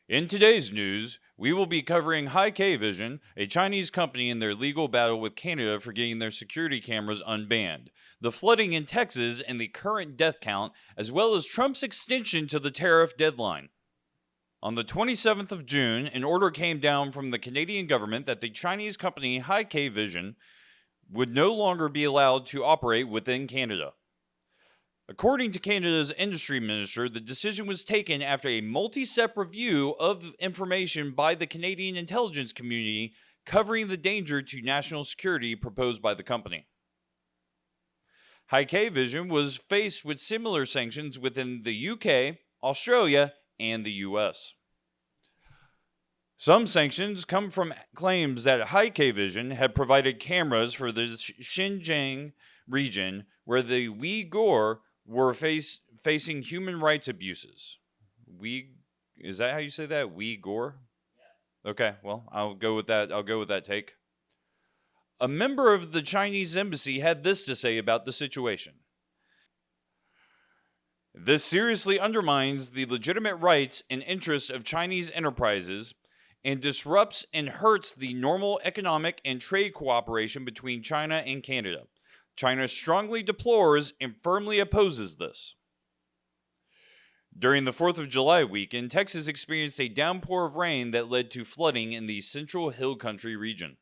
In today's news, we will be covering Hikvision, a Chinese company in their legal battle with Canada for getting their security cameras unbanned, the flooding in Texas and the current death count, as well as Trump's extension to the tariff deadline. On the 27th of June, an order came down from the Canadian government that the Chinese company Hikvision would no longer be allowed to operate within Canada. According to Canada's industry minister, the decision was taken after a multi-step review of information by the Canadian intelligence community covering the danger to national security proposed by the company. Hikvision was faced with similar sanctions within the UK, Australia, and the US. Some sanctions come from claims that Hikvision had provided cameras for the Xinjiang region where the Uyghur were facing human rights abuses. Is that how you say that? Uyghur? Yeah. Okay, well, I'll go with that take. A member of the Chinese embassy had this to say about the situation. This seriously undermines the legitimate rights and interests of Chinese enterprises and disrupts and hurts the normal economic and trade cooperation between China and Canada. China strongly deplores and firmly opposes this. During the 4th of July weekend, Texas experienced a downpour of rain that led to flooding in the Central Hill Country region.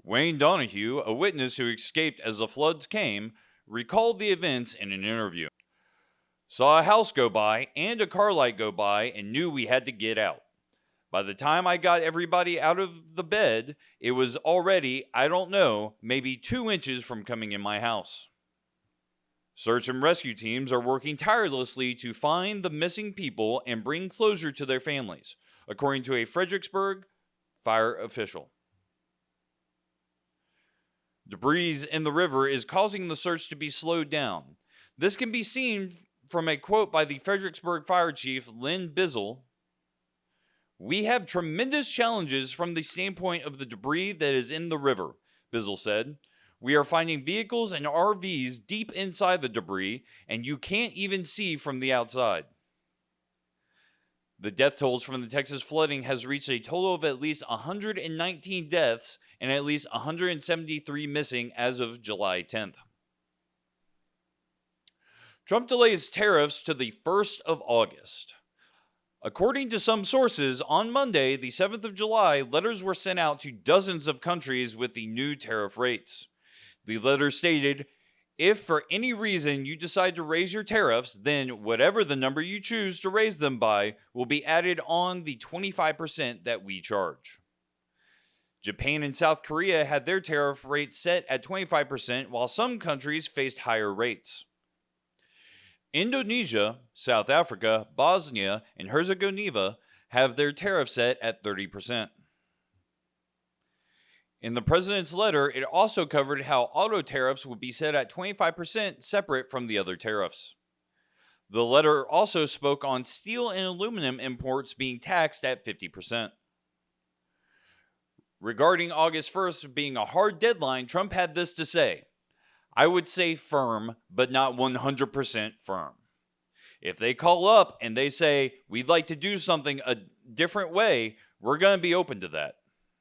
Wayne Donahue, a witness who escaped as the floods came, recalled the events in an interview. Saw a house go by and a car light go by and knew we had to get out. By the time I got everybody out of the bed, it was already, I don't know, maybe 2 inches from coming in my house. Search and rescue teams are working tirelessly to find the missing people and bring closure to their families, according to a Fredericksburg fire official. Debris in the river is causing the search to be slowed down. This can be seen from a quote by the Fredericksburg Fire Chief, Lynn Bizzle. "We have tremendous challenges from the standpoint of the debris that is in the river," Bizzle said. "We are finding vehicles and RVs deep inside the debris, and you can't even see from the outside." The death tolls from the Texas flooding has reached a total of at least 119 deaths and at least 173 missing as of July 10th. Trump delays tariffs to the 1st of August. According to some sources, on Monday, the 7th of July, letters were sent out to dozens of countries with the new tariff rates. The letter stated, "If for any reason you decide to raise your tariffs, then whatever the number you choose to raise them by will be added on the 25% that we charge." Japan and South Korea had their tariff rates set at 25%, while some countries faced higher rates. Indonesia, South Africa, Bosnia, and Herzegovina have their tariff set at 30%. In the president's letter, it also covered how auto tariffs would be set at 25% separate from the other tariffs. The letter also spoke on steel and aluminum imports being taxed at 50%. Regarding August 1st being a hard deadline, Trump had this to say: "I would say firm, but not 100% firm. If they call up and they say, we'd like to do something a different way, we're going to be open to that.